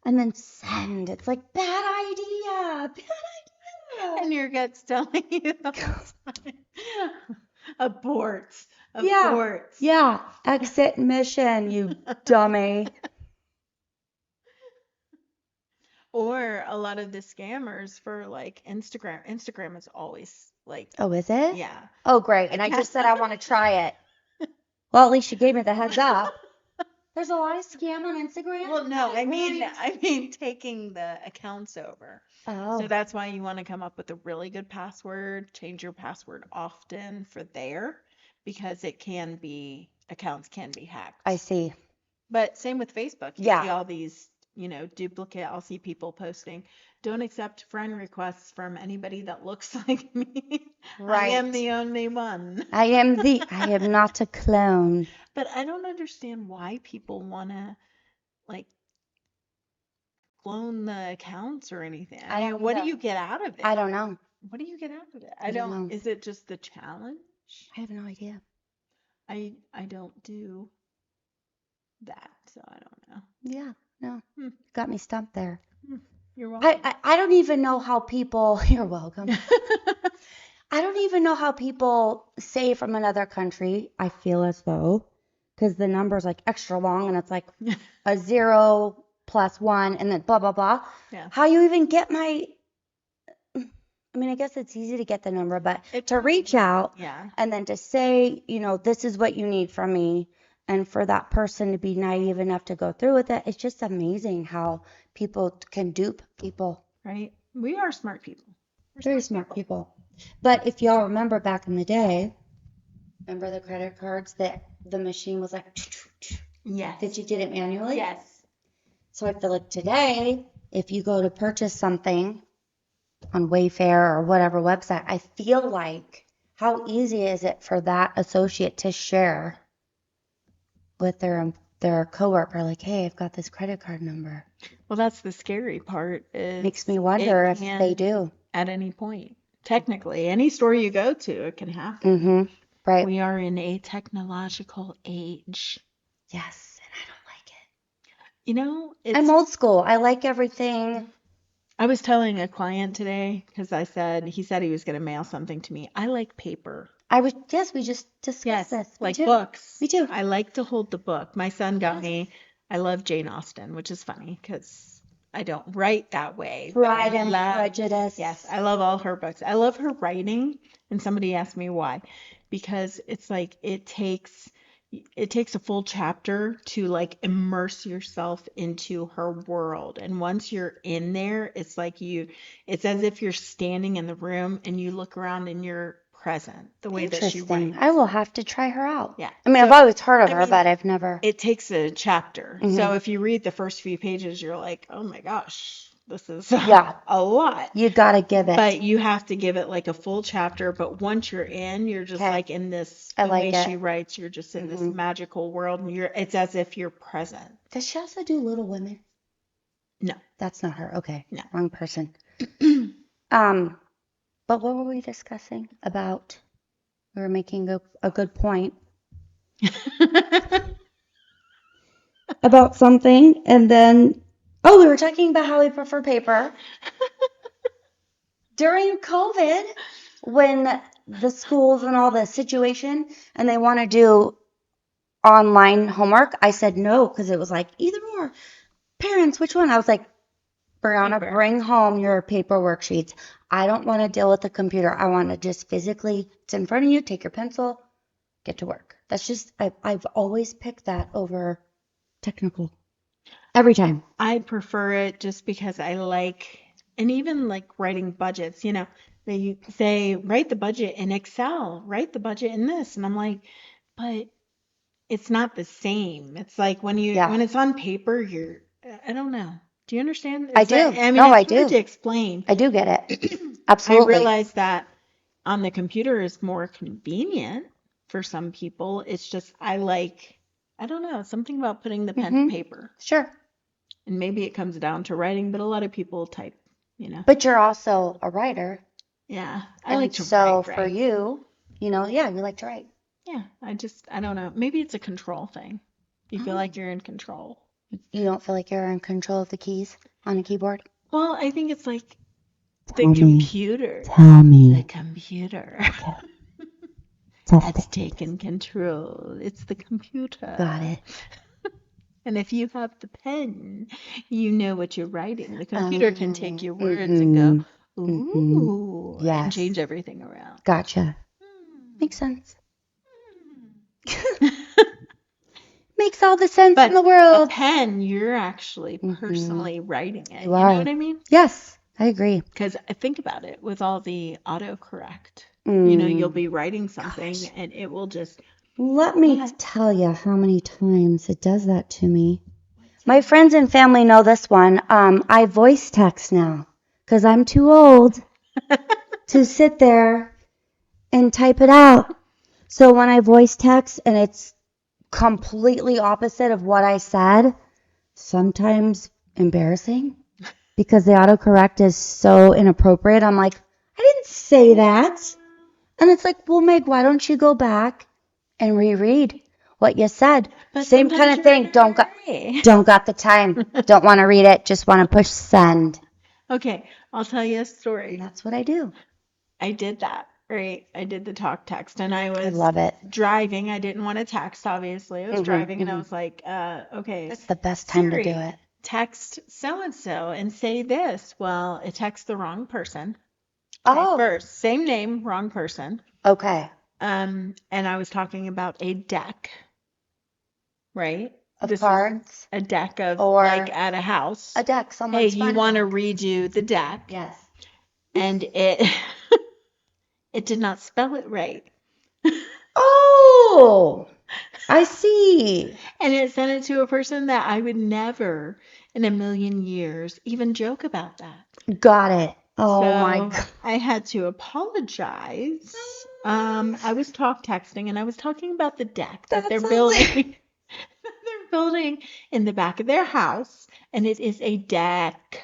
And then send. It's like bad idea. Bad And idea. your gut's telling you the whole time. Abort. Yeah. Abort. Yeah. Exit mission, you dummy. Or a lot of the scammers for like Instagram. Instagram is always like, Oh, is it? yeah. Oh, great. I And I can't. just said I want to try it. Well, at least you gave me the heads up. There's a lot of scam on Instagram. Well, no, I What? mean taking the accounts over. So Oh, that's why you want to come up with a really good password, change your password often for there, because it can be, accounts can be hacked. I see. But same with Facebook. You see Yeah. all these, duplicate. I'll see people posting, don't accept friend requests from anybody that looks like me. I am Right. the only one. I am not a clone. But I don't understand why people want to like clone the accounts or anything. I I mean, don't what do either. you get out of I it? don't know. What do you get out of it? I don't know. Is it just the challenge? I have no idea. I don't do that, so I don't know. Yeah, no. Hmm. Got me stumped there. You're welcome. I don't even know how people, you're welcome. I don't even know how people say from another country, I feel as though, because the number's like extra long and it's like a 0 + 1 and then blah, blah, blah. Yeah. How you even get my I mean, I guess it's easy to get the number, but It to reach out Yeah. and then to say, this is what you need from me, and for that person to be naive enough to go through with it, it's just amazing how people can dupe people. Right? We are smart people. We're Very smart people. But if y'all remember back in the day, remember the credit cards that the machine was like, Yes. that you did it manually? Yes. So I feel like today, if you go to purchase something on Wayfair or whatever website, I feel like how easy is it for that associate to share with their coworker, like, hey, I've got this credit card number. Well, that's the scary part is Makes me wonder it if can they do. at any point. Technically, any store you go to, it can happen. Mm-hmm. Right. We are in a technological age. Yes, and I don't like it. You know, I'm old school. I like everything. I was telling a client today because he said he was going to mail something to me. I like paper. Yes, we just discussed this. Me Like too. books. Me too. I like to hold the book. My son got me, I love Jane Austen, which is funny because I don't write that way. but I Pride and love- Prejudice. Yes, I love all her books. I love her writing. And somebody asked me why. Because it's like it takes a full chapter to like immerse yourself into her world. And once you're in there, it's as if you're standing in the room and you look around and you're present the way that she Interesting. writes. I will have to try her out. Yeah. I mean, I've So, always heard of I her, mean, but I've never. it takes a chapter. Mhm. So if you read the first few pages, you're like, oh my gosh, this is Yeah. a lot. You gotta give it. But you have to give it like a full chapter. But once you're in, you're just Okay. like in this, I the like way it. she writes, you're just in this Mhm. magical world and it's as if you're present. Does she also do Little Women? No. That's not her. Okay. No. Wrong person. But what were we discussing about? We were making a good point about something, and then we were talking about how we prefer paper. During COVID, when the schools and all the situation, and they want to do online homework, I said no, because it was like either or. Parents, which one? I was like, Brianna, Paper. bring home your paper worksheets. I don't want to deal with the computer. I want to just physically, it's in front of you, take your pencil, get to work. That's just, I've always picked that over technical. Every time. I prefer it just because I like, and even like writing budgets, they say, write the budget in Excel, write the budget in this. And I'm like, but it's not the same. It's like when it's on paper, I don't know. Do you understand? I do. I mean, No, I it's hard do. to explain. I do get it. I Absolutely. realize that on the computer is more convenient for some people. It's just, I don't know, something about putting the pen to paper. Sure. And maybe it comes down to writing, but a lot of people type, But you're also a writer. Yeah, I And like to so write. for you, you like to write. Yeah, I don't know. Maybe it's a control thing. You feel Oh. like you're in control. You don't feel like you're in control of the keys on a keyboard? Well, I think it's like the Tell me. computer. Tell The me. computer. Test That's it. taken control. It's the computer. Got it. And if you have the pen, you know what you're writing. The computer can take your words and go, ooh, and Yes. change everything around. Gotcha. Makes sense. Makes all the sense But in the a world. pen, you're actually personally writing it. You You are. know what I mean? Yes, I agree. Because think about it, with all the autocorrect, you'll be writing something and it will just, Let me tell you how many times it does that to me. My friends and family know this one. I voice text now because I'm too old to sit there and type it out. So when I voice text and it's completely opposite of what I said, sometimes embarrassing because the autocorrect is so inappropriate. I'm like, I didn't say that. And it's like, well, Meg, why don't you go back and reread what you said? but Same sometimes kind of you're thing. in a Don't hurry. got the time. Don't want to read it. Just want to push send. Okay, I'll tell you a And story. that's what I do. I did that, right? I did the talk text and I I was love it. driving. I didn't want to text, obviously. I was driving and I was like, okay, That's the best time to do Siri, it. text so and so and say this. Well, it texts the wrong person. Okay, Oh, first, same name, wrong person. okay. And I was talking about a deck, right? Of This is cards a deck of like or at a house. a deck, Hey, someone's you fun want to deck. redo the deck, Yes. and it it did not spell it right. Oh, I see. And it sent it to a person that I would never in a million years even joke about that. Got it. Oh my So God. I had to apologize. I was texting and I was talking about the deck that they're That's hilarious. building. They're building in the back of their house, and it is a deck.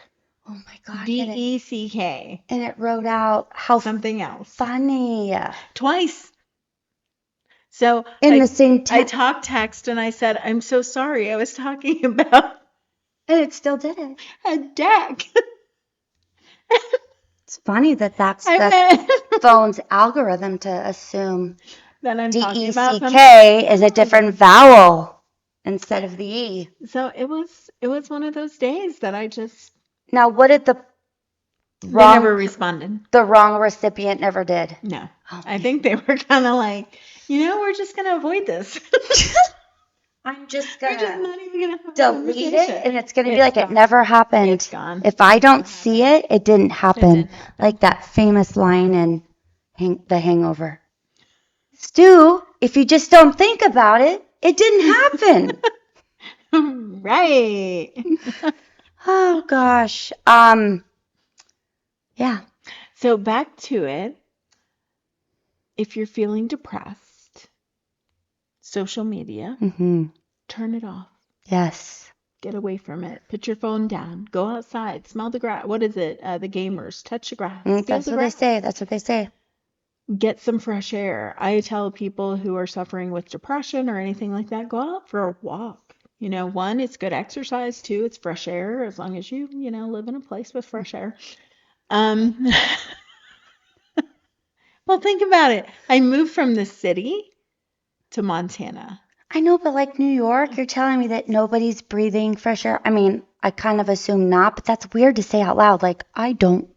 Oh my gosh. DECK. And it wrote out how Something else. funny. Twice. So In the same I text. talked text and I said, I'm so sorry. I was talking about And it still did it. a deck. It's funny that that's I the meant phone's algorithm to assume that I'm talking about something. DECK is a different vowel instead of the E. So it was one of those days that I just Now, what did the they never wrong responded. wrong recipient never did? No. Oh, I think they were kind of like, we're just gonna avoid this. I'm just We're just gonna not even gonna have a delete it, conversation. and it's gonna be It's like it gone. never happened. It's gone. If I don't see it, it didn't It happen. didn't happen. Like that famous line in The Hangover. Stu, if you just don't think about it, it didn't happen. Right. Oh gosh. Yeah. So back to it. If you're feeling depressed, social media, Mm-hmm. turn it off. Yes. Get away from it. Put your phone down. Go outside. Smell the grass. What is it? The gamers. Touch the grass. Feel That's the what they grass. say. That's what they say. Get some fresh air. I tell people who are suffering with depression or anything like that, go out for a walk. One, it's good exercise. Two, it's fresh air as long as you live in a place with fresh air. Well, think about it. I moved from the city to Montana. I know, but like New York, you're telling me that nobody's breathing fresh air. I mean, I kind of assume not, but that's weird to say out loud. Like, I don't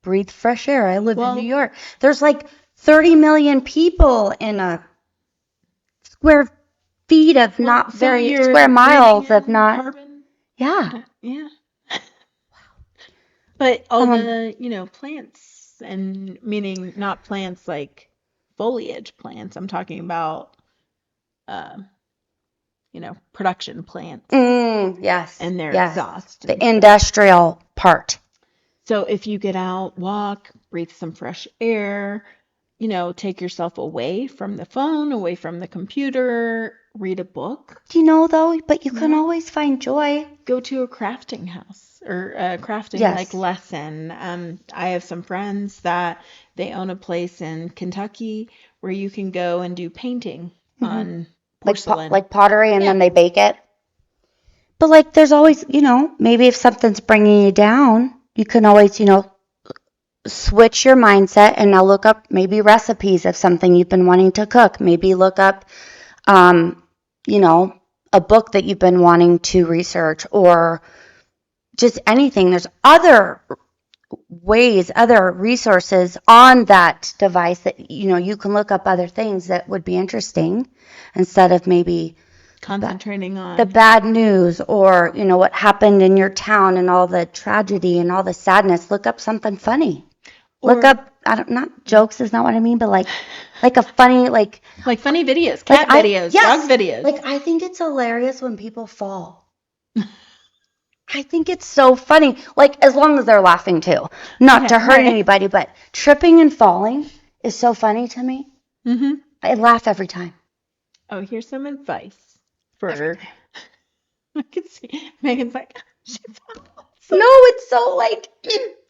breathe fresh air. I live in Well, New York. There's like 30 million people in a square feet of not so very you're square miles breathing of in not. carbon. Yeah. Yeah. But all Um, the, plants, and meaning not plants like foliage plants. I'm talking about, uh, production plants yes. and their Yes. exhaust The and stuff. industrial part. So if you get out, walk, breathe some fresh air, take yourself away from the phone, away from the computer, read a book, Do you know though? But you can Yeah. always find joy. go to a crafting house or a crafting Yes. like lesson. I have some friends that they own a place in Kentucky where you can go and do painting on porcelain. Like pottery, and Yeah. then they bake it. But like, there's always, maybe if something's bringing you down, you can always, switch your mindset and now look up maybe recipes of something you've been wanting to cook. Maybe look up, a book that you've been wanting to research, or just anything. There's other ways, other resources on that device that, you can look up other things that would be interesting instead of maybe Concentrating on the bad news, or what happened in your town and all the tragedy and all the sadness. Look up something funny. Look Or- up, not jokes is not what I mean, but like a funny, like funny videos, cat videos, yes, dog videos. Like, I think it's hilarious when people fall. I think it's so funny. Like, as long as they're laughing too, not to hurt right. anybody, but tripping and falling is so funny to me. Mm-hmm. I laugh every time. Oh, here's some advice for. I can see Megan's like, she's No, it's so like.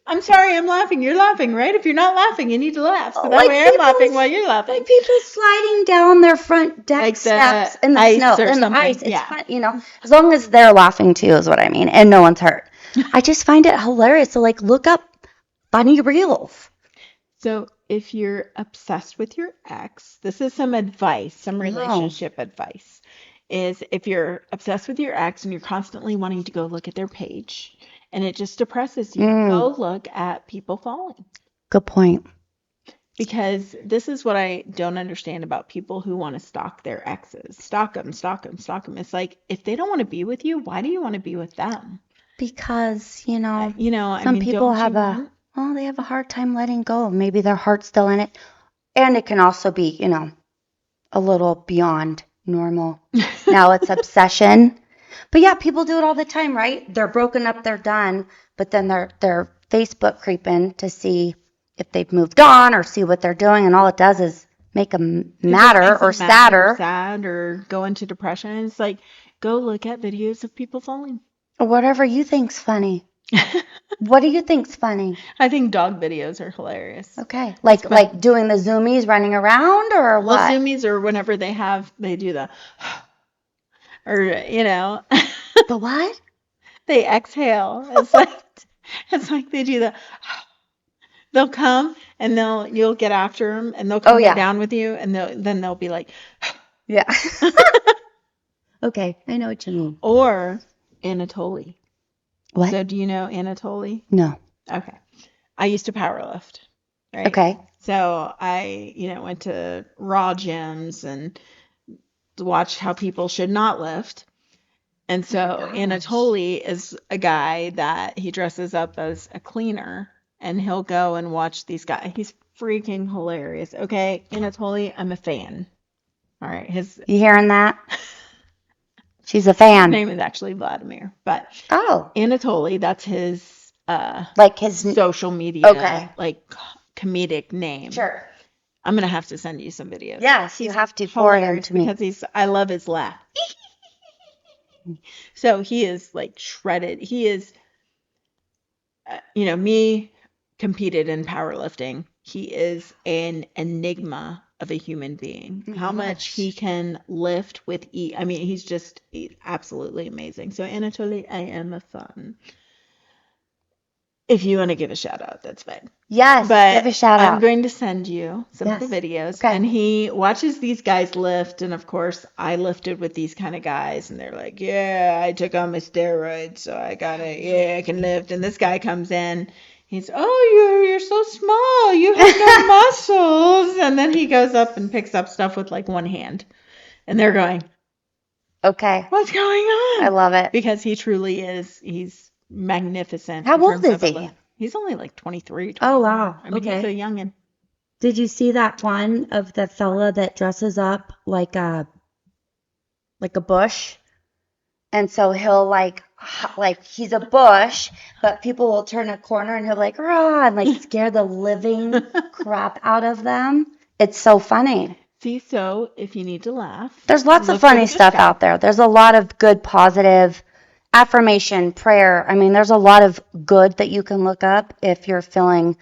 I'm sorry, I'm laughing. You're laughing, right? If you're not laughing, you need to laugh. So that Like way I'm people- laughing while you're laughing. Like people sliding down their front deck Like the steps in the ice snow, or in the something, ice. It's yeah. fun, as long as they're laughing too is what I mean, and no one's hurt. I just find it hilarious. So like, look up funny reels. So if you're obsessed with your ex, this is some advice, some relationship advice, is if you're obsessed with your ex and you're constantly wanting to go look at their page and it just depresses you, go look at people falling. Good point. Because this is what I don't understand about people who want to stalk their exes. Stalk them, stalk them, stalk them. It's like, if they don't want to be with you, why do you want to be with them? Because, you know, I some mean, people don't have you want? they have a hard time letting go. Maybe their heart's still in it. And it can also be, a little beyond normal. Now it's obsession. But yeah, people do it all the time, right? They're broken up, they're done, but then they're Facebook creeping to see if they've moved on or see what they're doing, and all it does is make them It just madder makes or them mad or sadder. sad or go into depression. And it's like, go look at videos of people falling. Or whatever you think's funny. What do you think's funny? I think dog videos are hilarious. Okay. It's fun. Like doing the zoomies running around or Well, what? zoomies or whenever they do the, or, The what? they exhale. It's like they do they'll come and you'll get after them and they'll Oh come yeah. down with you and then they'll be like, Yeah. Okay, I know what you mean. or Anatoly. What? So do you know Anatoly? No. Okay. I used to powerlift, right? Okay. So I, went to raw gyms and watched how people should not lift. And so Anatoly is a guy that he dresses up as a cleaner and he'll go and watch these guys. He's freaking hilarious. Okay, Anatoly, I'm a fan. All right, his You hearing that? She's a fan. name is actually Vladimir, but Oh, Anatoly, that's his like his. social media, Okay. like comedic name. Sure. I'm gonna have to send you some videos. Yes, you He's have to forward him hilarious to me. because I love his laugh. So he is like shredded. He is, me competed in powerlifting. He is an enigma of a human being. Oh my How much gosh. he can lift with ease. I mean, he's absolutely amazing. So Anatoly, I am a fan. If you want to give a shout out, that's fine. Yes, But give a shout I'm out. going to send you some of Yes. the videos. Okay. And he watches these guys lift. And of course, I lifted with these kind of guys. And they're like, yeah, I took on my steroids. So I I can lift. And this guy comes in. He's, oh, you're so small. You have no muscles. And then he goes up and picks up stuff with like one hand. And they're going, Okay, what's going on? I love it. Because he truly is. He's magnificent. How in old terms is of a he? lift. He's only like 23. Oh wow. I mean, he's a youngin'. Did you see that one of the fella that dresses up like a bush? And so he'll like he's a bush, but people will turn a corner and he'll like rah and like scare the living crap out of them. It's so funny. See, so if you need to laugh, There's lots of look for funny this stuff guy. out there. There's a lot of good, positive affirmation, prayer. I mean, there's a lot of good that you can look up if you're feeling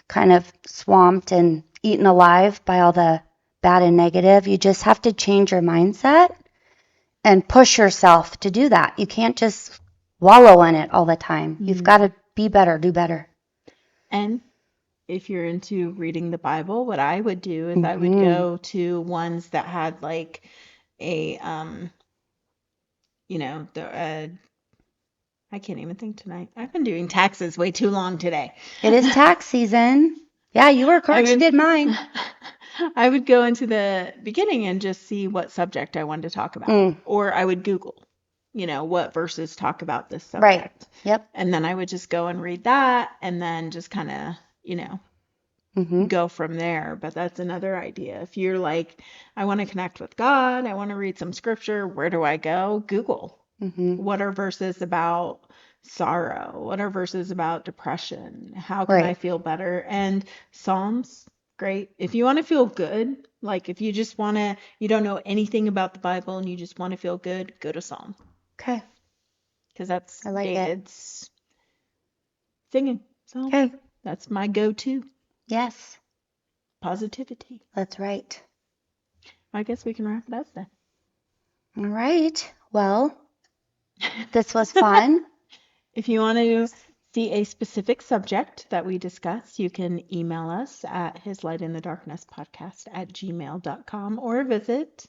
kind of swamped and eaten alive by all the bad and negative. You just have to change your mindset and push yourself to do that. You can't just wallow in it all the time. You've got to be better, do better. And if you're into reading the Bible, what I would do is I would go to ones that had like a I can't even think tonight. I've been doing taxes way too long today. It is tax season. Yeah, you were correct. You did mine. I would go into the beginning and just see what subject I wanted to talk about. Or I would Google, what verses talk about this subject. Right. Yep. And then I would just go and read that and then just kind of, go from there. But that's another idea. If you're like, I want to connect with God, I want to read some scripture, where do I go? Google. What are verses about sorrow? What are verses about depression? How can I feel better? And Psalms, great. If you want to feel good, like if you just you don't know anything about the Bible and you just want to feel good, go to Psalm. Okay. Because that's I like it. David's singing. So Okay. that's my go-to. Yes, Positivity. that's right. I guess we can wrap it up then. All right. Well, this was fun. If you want to see a specific subject that we discuss, you can email us at hislightinthedarknesspodcast@gmail.com or visit,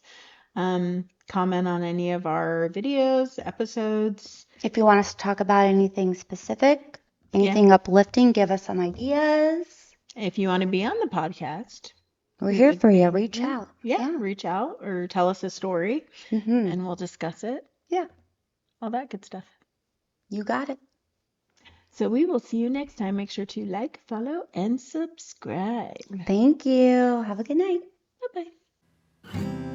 comment on any of our videos, episodes. If you want us to talk about anything specific, anything uplifting, give us some ideas. If you want to be on the podcast, We're we here would for you. be, Reach yeah, out. yeah, Yeah. reach out or tell us a story Mm-hmm. and we'll discuss it. Yeah. All that good stuff. You got it. So we will see you next time. Make sure to like, follow, and subscribe. Thank you. Have a good night. Bye bye.